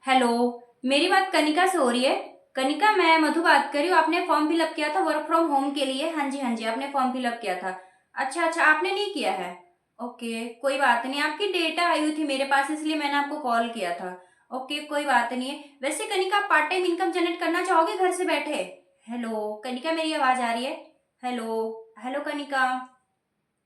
Hello. मेरी बात कनिका से हो रही है। कनिका, मैं मधु बात कर रही हूँ। आपने फॉर्म फिलअप किया था वर्क फ्रॉम होम के लिए। हाँ जी हाँ जी, आपने फॉर्म फिलअप किया था। अच्छा अच्छा, आपने नहीं किया है। ओके, कोई बात नहीं। आपकी डेटा आई हुई थी मेरे पास, इसलिए मैंने आपको कॉल किया था। ओके, कोई बात नहीं है। वैसे Kanika, part time income generate करना चाहोगे घर से बैठे? हेलो कनिका, मेरी आवाज आ रही है? हेलो। हेलो कनिका,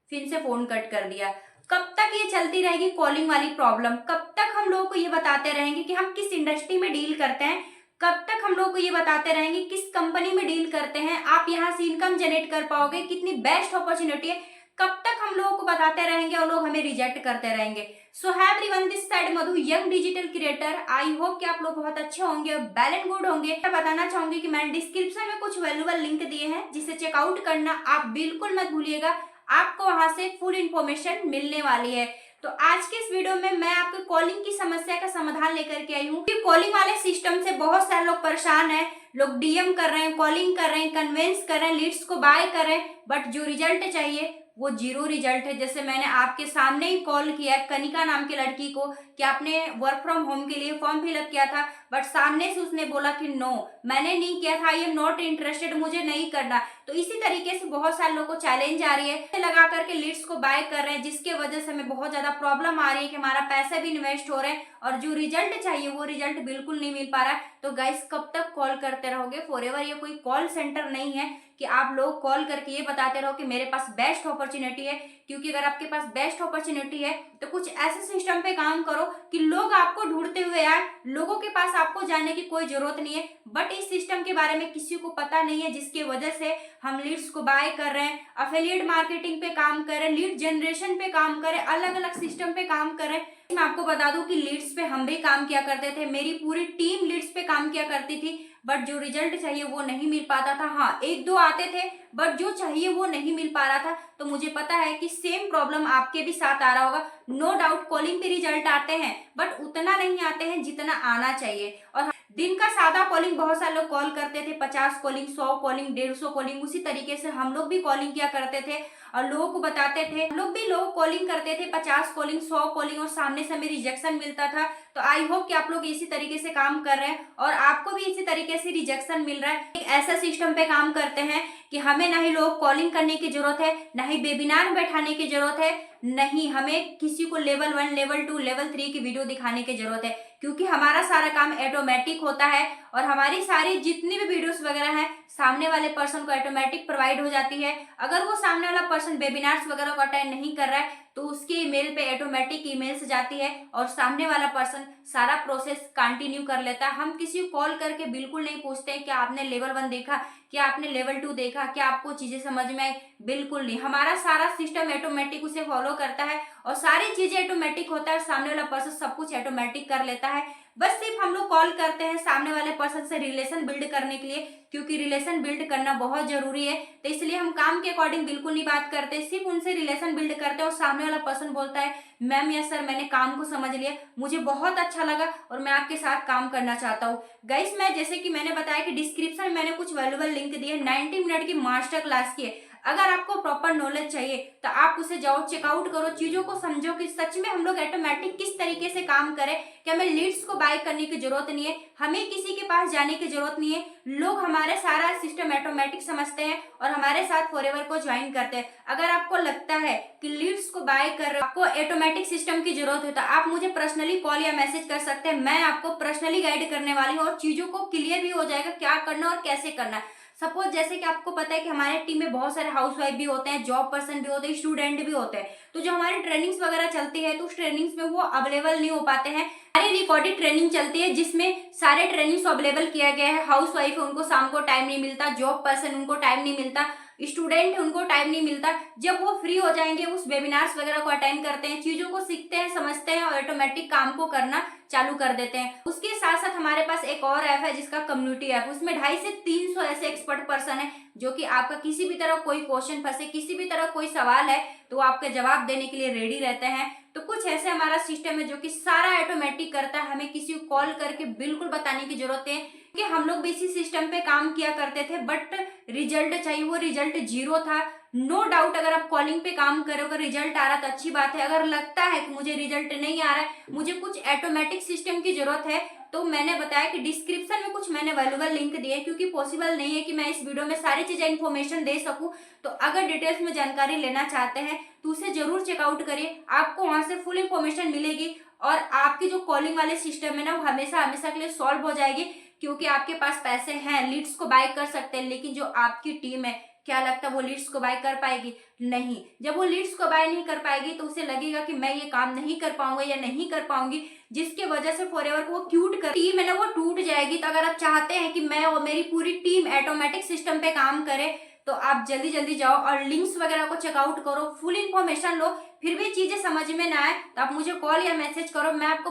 फिर से फोन कट कर दिया। कब तक ये चलती रहेगी कॉलिंग वाली प्रॉब्लम? कब तक हम लोगों को ये बताते रहेंगे कि हम किस इंडस्ट्री में डील करते हैं? कब तक हम लोगों को ये बताते रहेंगे किस कंपनी में डील करते हैं, आप यहाँ से इनकम जनरेट कर पाओगे, कितनी बेस्ट अपॉर्चुनिटी है? कब तक हम लोगों को बताते रहेंगे और लोग हमें रिजेक्ट करते रहेंगे? सो है everyone, this side Madhu, young digital creator. I hope कि आप लोग बहुत अच्छे होंगे और वेल एंड गुड होंगे। मैं बताना चाहूंगी कि मैंने डिस्क्रिप्शन में कुछ वैल्यूएबल लिंक दिए हैं, जिसे चेकआउट करना आप बिल्कुल मत भूलिएगा। आपको वहां से फुल इंफॉर्मेशन मिलने वाली है। तो आज के इस वीडियो में मैं आपको कॉलिंग की समस्या का समाधान लेकर के आई हूँ कि कॉलिंग वाले सिस्टम से बहुत सारे लोग परेशान हैं। लोग डीएम कर रहे हैं, कॉलिंग कर रहे हैं, कन्वेंस कर रहे हैं, लीड्स को बाय कर रहे हैं, बट जो रिजल्ट चाहिए वो जीरो रिजल्ट है। जैसे मैंने आपके सामने ही कॉल किया है कनिका नाम की लड़की को कि आपने वर्क फ्रॉम होम के लिए फॉर्म फिलअप किया था, बट सामने से उसने बोला कि नो, मैंने नहीं किया था, आई एम नॉट इंटरेस्टेड, मुझे नहीं करना। तो इसी तरीके से बहुत सारे लोगों को चैलेंज आ रही है, लगा करके लीड्स को बाय कर रहे हैं, जिसके वजह से हमें बहुत ज्यादा प्रॉब्लम आ रही है कि हमारा पैसा भी इन्वेस्ट हो रहा है और जो रिजल्ट चाहिए वो रिजल्ट बिल्कुल नहीं मिल पा रहा है। तो गाइस, कब तक कॉल करते रहोगे? फॉरएवर ये कोई कॉल सेंटर नहीं है कि आप लोग कॉल करके ये बताते रहो कि मेरे पास बेस्ट अपॉर्चुनिटी है। क्योंकि अगर आपके पास बेस्ट अपॉर्चुनिटी है तो कुछ ऐसे सिस्टम पे काम करो कि लोग आपको ढूंढते हुए आए, लोगों के पास आपको जाने की कोई जरूरत नहीं है। बट इस सिस्टम के बारे में किसी को पता नहीं है, जिसकी वजह से हम लीड्स को बाय कर रहे हैं, अफिलिएट मार्केटिंग पे काम कर रहे हैं, लीड जनरेशन पे काम कर रहे हैं, अलग अलग सिस्टम पे काम कर रहे हैं। मैं आपको बता दूं कि लीड्स पे हम भी काम किया करते थे, मेरी पूरी टीम लीड्स पे काम किया करती थी, बट जो रिजल्ट चाहिए वो नहीं मिल पाता था। हाँ, एक दो आते थे, बट जो चाहिए वो नहीं मिल पा रहा था। तो मुझे पता है कि सेम प्रॉब्लम आपके भी साथ आ रहा होगा। नो डाउट कॉलिंग पे रिजल्ट आते हैं, बट उतना नहीं आते हैं जितना आना चाहिए। और दिन का सादा कॉलिंग बहुत सारे लोग कॉल करते थे, 50 कॉलिंग, 100 कॉलिंग, 150 कॉलिंग, उसी तरीके से हम लोग भी कॉलिंग किया करते थे और लोगों को बताते थे। हम लोग भी लोग कॉलिंग करते थे, 50 कॉलिंग, 100 कॉलिंग, और सामने से हमें रिजेक्शन मिलता था। तो आई होप कि आप लोग इसी तरीके से काम कर रहे हैं और आपको भी इसी तरीके से रिजेक्शन मिल रहा है। एक ऐसा सिस्टम पे काम करते हैं कि हमें ना ही लोग कॉलिंग करने की जरूरत है, ना ही वेबिनार बैठाने की जरूरत है, नहीं हमें किसी को लेवल 1, लेवल 2, लेवल 3 की वीडियो दिखाने की जरूरत है। क्योंकि हमारा सारा काम ऑटोमेटिक होता है और हमारी सारी जितनी भी वीडियोस वगैरह हैं सामने वाले पर्सन को ऑटोमेटिक प्रोवाइड हो जाती है। अगर वो सामने वाला पर्सन वेबिनार्स वगैरह को अटेंड नहीं कर रहा है तो उसके ईमेल पे ऑटोमेटिक ईमेल्स जाती है और सामने वाला पर्सन सारा प्रोसेस कंटिन्यू कर लेता है। हम किसी को कॉल करके बिल्कुल नहीं पूछते हैं कि आपने लेवल 1 देखा, क्या आपने लेवल 2 देखा, क्या आपको चीजें समझ में आई, बिल्कुल नहीं। हमारा सारा सिस्टम ऑटोमेटिक उसे फॉलो करता है और सारी चीजें ऑटोमेटिक होता है, सामने वाला पर्सन सब कुछ ऑटोमेटिक कर लेता है। बस सिर्फ हम लोग कॉल करते हैं सामने वाले पर्सन से रिलेशन बिल्ड करने के लिए, क्योंकि रिलेशन बिल्ड करना बहुत जरूरी है। तो इसलिए हम काम के अकॉर्डिंग बिल्कुल नहीं बात करते, सिर्फ उनसे रिलेशन बिल्ड करते हैं और सामने वाला पर्सन बोलता है मैम या सर मैंने काम को समझ लिया, मुझे बहुत अच्छा लगा और मैं आपके साथ काम करना चाहता हूँ। गाइस, मैं जैसे कि मैंने बताया कि डिस्क्रिप्शन में मैंने कुछ वैल्यूएबल लिंक दिए, 90 मिनट की मास्टर क्लास की है। अगर आपको प्रॉपर नॉलेज चाहिए तो आप उसे जाओ, चेकआउट करो, चीजों को समझो कि सच में हम लोग ऑटोमेटिक किस तरीके से काम करें कि हमें लीड्स को बाय करने की जरूरत नहीं है, हमें किसी के पास जाने की जरूरत नहीं है। लोग हमारे सारा सिस्टम ऑटोमेटिक समझते हैं और हमारे साथ फॉरएवर को ज्वाइन करते हैं। अगर आपको लगता है कि लीड्स को बाय कर आपको ऑटोमेटिक सिस्टम की जरूरत है तो आप मुझे पर्सनली कॉल या मैसेज कर सकते हैं, मैं आपको पर्सनली गाइड करने वाली हूँ और चीजों को क्लियर भी हो जाएगा क्या करना और कैसे करना। सपोज जैसे कि आपको पता है कि हमारे टीम में बहुत सारे हाउसवाइफ भी होते हैं, जॉब पर्सन भी होते हैं, स्टूडेंट भी होते हैं। तो जो हमारी ट्रेनिंग्स वगैरह चलती है तो उस ट्रेनिंग्स में वो अवेलेबल नहीं हो पाते हैं। हमारी रिकॉर्डेड ट्रेनिंग चलती है जिसमें सारे ट्रेनिंग्स अवेलेबल किया गया है। हाउस वाइफ है उनको शाम को टाइम नहीं मिलता, जॉब पर्सन उनको टाइम नहीं मिलता, स्टूडेंट है उनको टाइम नहीं मिलता। जब वो फ्री हो जाएंगे उस वेबिनार्स वगैरह को अटेंड करते हैं, चीजों को सीखते हैं, समझते हैं और ऑटोमेटिक काम को करना चालू कर देते हैं। उसके साथ साथ हमारे पास एक और ऐप है जिसका कम्युनिटी ऐप, उसमें 250 से 300 ऐसे एक्सपर्ट पर्सन है जो कि आपका किसी भी तरह कोई क्वेश्चन फंसे, किसी भी तरह कोई सवाल है तो आपके जवाब देने के लिए रेडी रहते हैं। तो कुछ ऐसे हमारा सिस्टम है जो कि सारा ऑटोमेटिक करता है, हमें किसी को कॉल करके बिल्कुल बताने की जरूरत है कि हम लोग भी इसी सिस्टम पे काम किया करते थे, बट रिजल्ट चाहिए वो रिजल्ट जीरो था। नो डाउट अगर आप कॉलिंग पे काम करो, अगर रिजल्ट आ रहा है तो अच्छी बात है। अगर लगता है कि मुझे रिजल्ट नहीं आ रहा है, मुझे कुछ ऑटोमेटिक सिस्टम की जरूरत है, तो मैंने बताया कि डिस्क्रिप्शन में कुछ मैंने वैल्यूएबल लिंक दिए, क्योंकि पॉसिबल नहीं है कि मैं इस वीडियो में सारी चीजें इन्फॉर्मेशन दे सकूं। तो अगर डिटेल्स में जानकारी लेना चाहते हैं तो उसे जरूर चेकआउट करिए, आपको वहां से फुल इन्फॉर्मेशन मिलेगी और आपकी जो कॉलिंग वाले सिस्टम है ना, वो हमेशा हमेशा के लिए सॉल्व हो जाएगी। क्योंकि आपके पास पैसे हैं, लीड्स को बाय कर सकते हैं, लेकिन जो आपकी टीम है, क्या लगता है वो लीड्स को बाय कर पाएगी? नहीं। जब वो लीड्स को बाय नहीं कर पाएगी तो उसे लगेगा कि मैं ये काम नहीं कर पाऊंगा या नहीं कर पाऊंगी, जिसके वजह से फॉरएवर को वो क्यूट कर टीम है ना, वो टूट जाएगी। तो अगर आप चाहते हैं कि मैं और मेरी पूरी टीम ऑटोमेटिक सिस्टम पे काम करे, तो आप जल्दी जल्दी जाओ और लिंक्स वगैरह को चेकआउट करो, फुल इन्फॉर्मेशन लो। फिर भी चीजें समझ में ना आए तो आप मुझे कॉल या मैसेज करो, मैं आपको